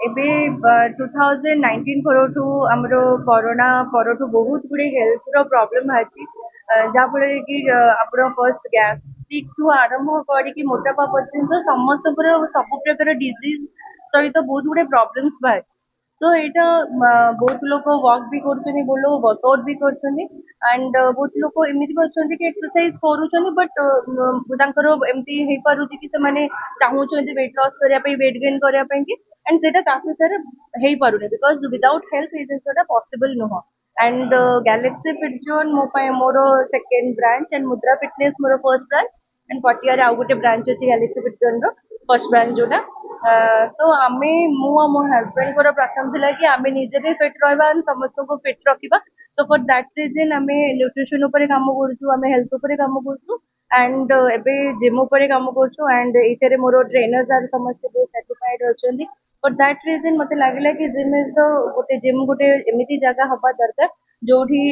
ଏବେ 2019 ପରଠୁ ଆମର କରୋନା ପରଠୁ ବହୁତ ଗୁଡେ ହେଲ୍ଥର ପ୍ରୋବ୍ଲେମ ବାହାରିଛି ଯାହାଫଳରେ କି ଆପଣ ଫର୍ଷ୍ଟ ଗ୍ୟାଷ୍ଟ୍ରିକ୍ଠୁ ଆରମ୍ଭ କରିକି ମୋଟାପା ପର୍ଯ୍ୟନ୍ତ ସମସ୍ତଙ୍କର ସବୁ ପ୍ରକାର ଡିଜିଜ୍ ସହିତ ବହୁତ ଗୁଡେ ପ୍ରୋବ୍ଲେମ୍ସ ବାହାରିଛି। ତ ଏଇଟା ବହୁତ ଲୋକ ୱାକ୍ ବି କରୁଛନ୍ତି, ବହୁତ ଲୋକ ୱାର୍କଆଉଟ୍ ବି କରୁଛନ୍ତି ଆଣ୍ଡ ବହୁତ ଲୋକ ଏମିତି ବି ଅଛନ୍ତି କି ଏକ୍ସରସାଇଜ କରୁଛନ୍ତି ବଟ୍ ତାଙ୍କର ଏମିତି ହେଇପାରୁଛି କି ସେମାନେ ଚାହୁଁଛନ୍ତି ୱେଟ୍ ଲସ୍ କରିବା ପାଇଁ, ୱେଟ୍ ଗେନ୍ କରିବା ପାଇଁ କି एंड सेटा काफी सारे ହେଇପାରୁନି बिकज विदाउट हेल्थ ये जिनसा पॉसिबल नुह एंड गैलेक्सी फिट जोन मोर second branch and Mudra Fitness मोर फर्स्ट ब्रांच एंड पटिया आउ गोटे ब्रांच अच्छी Galaxy Fit Zone first branch जोटा तो आमे मो हजबैंड को प्रथम थिला कि आमे निजे भी फिट रहबा समस्त को फिट रखिबा। तो फॉर दैट रीजन आमे न्यूट्रिशन ऊपर काम करूछु, आमे हेल्थ ऊपर काम करूछु एंड एबे जिम ऊपर काम करूछु एंड एथरे मोर ट्रेनर्स आर समस्त सर्टिफाइड अछंती। फॉर दैट रीजन मते लागला कि जिम इज द गोटे जिम गोटे एमिति जगह हवा दरकार जोठी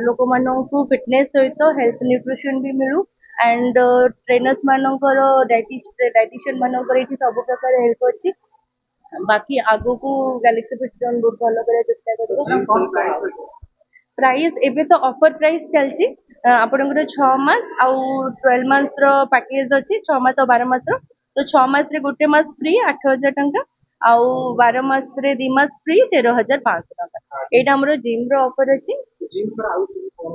लोक माननकु फिटनेस सहित हेल्थ न्यूट्रिशन भी मिलू एंड ट्रेनर्स मानकर डाइटिशियन मानकर एठी सब प्रकार हेल्प अछि। बाकी आगो को गैलेक्सी फिट जोन बहुत भलो करे चेष्टा करबो। प्राइस एबे तो ऑफर प्राइस चलची आपनकर 6 मास आउ 12 मास रो पैकेज अछि 6 मास और 12 मास रो। तो 6 मास रे गोटे मास फ्री 8000 टंका आउ 12 मास रे 2 मास फ्री 13500 टंका एटा हमरो जिम रो ऑफर अछि।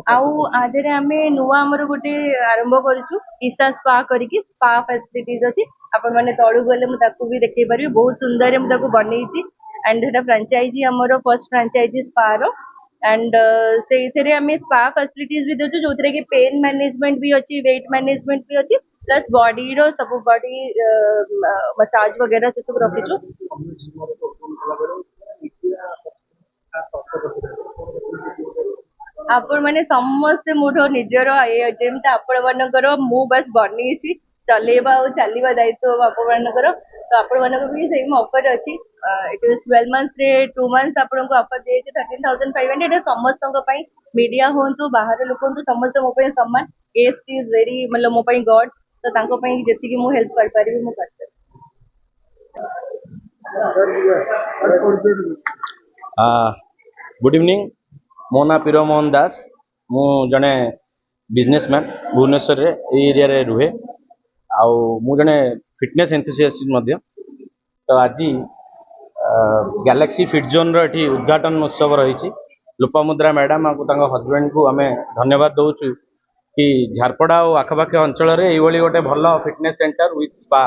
आउ आधे आमे नुआ हमर गोटे आरंभ करिछु ईसा स्पा करिकि स्पा फैसिलिटीज अछि आपण माने तळु गले मु ताकू भी देखै परिबे बहुत सुंदर मु ताकू बनेइछि एंड एटा फ्रेंचाइजी हमर फर्स्ट फ्रेंचाइजी स्पा रो एंड से इथरे हमें स्पा फैसिलिटीज भी देछु जोथरे कि पेन मैनेजमेंट भी अछि, वेट मैनेजमेंट भी अछि प्लस बॉडी रो सब बॉडी मसाज वगैरह से सब रखिछु। आपण माने समस्त मुठो निजर ए जेमता आपण मानकर मु बस बनेइछि चलेबा और चलीबा दायित्व आपण मानकर। तो आपण मानकर भी सेम ऑफर अछि इट इज 12 मंथ्स रे 2 मंथ्स आपण को ऑफर देछि 13500 एटा समस्त को पई मीडिया होंतु बाहर लोक होंतु समस्त मो पई सम्मान गेस्ट इज वेरी मतलब मो पई गॉड। तो तांको पई जेति कि मु हेल्प कर पारिबी मु करते। गुड इवनिंग मो ना पीर मोहन दास मु जने बिजनेसमैन भुवनेश्वर रे एरिया रे रुहे आउ मु जने फिटनेस एंथुसियास्ट मध्य। तो आज गैलेक्सी फिट जोन रो एठी उद्घाटन उत्सव रही लोपामुद्रा मैडम और हजबैंड को आम धन्यवाद दौचु कि झारपड़ा और आखपाख अंचल ये गोटे भल फिटनेस सेंटर विथ स्पा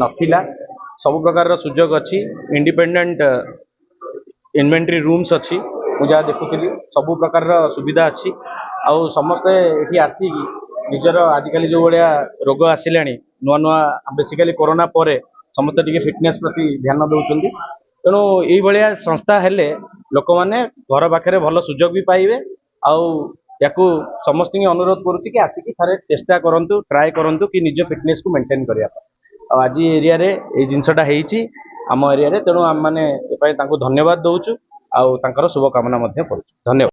नथिला सब प्रकार सुजोग अच्छी इंडिपेंडेंट इन्वेंटरी रूम्स अच्छी मुझे देखुली सब प्रकार सुविधा अच्छी आउ समस्ते ये आसिक निजर आजिकल जो भाया रोग आसला नुआ नुआ बेसिकाली कोरोना पर समस्ते टी फिटनेस प्रति ध्यान दौरान तेणु ये संस्था हेले लोक मैंने घर पाखे भल सुजोग भी पाइबे आउ याकू समस्त अनुरोध करुच्ची कि आसिक थे चेष्टा करूँ ट्राए करूँ कि निज फिटनेस को मेंटेन करने आज एरिया रे ये जिनसटा आम एरिया रे तेणु आम मैंने धन्यवाद दौचु आउ शुभकामना करुँ धन्यवाद।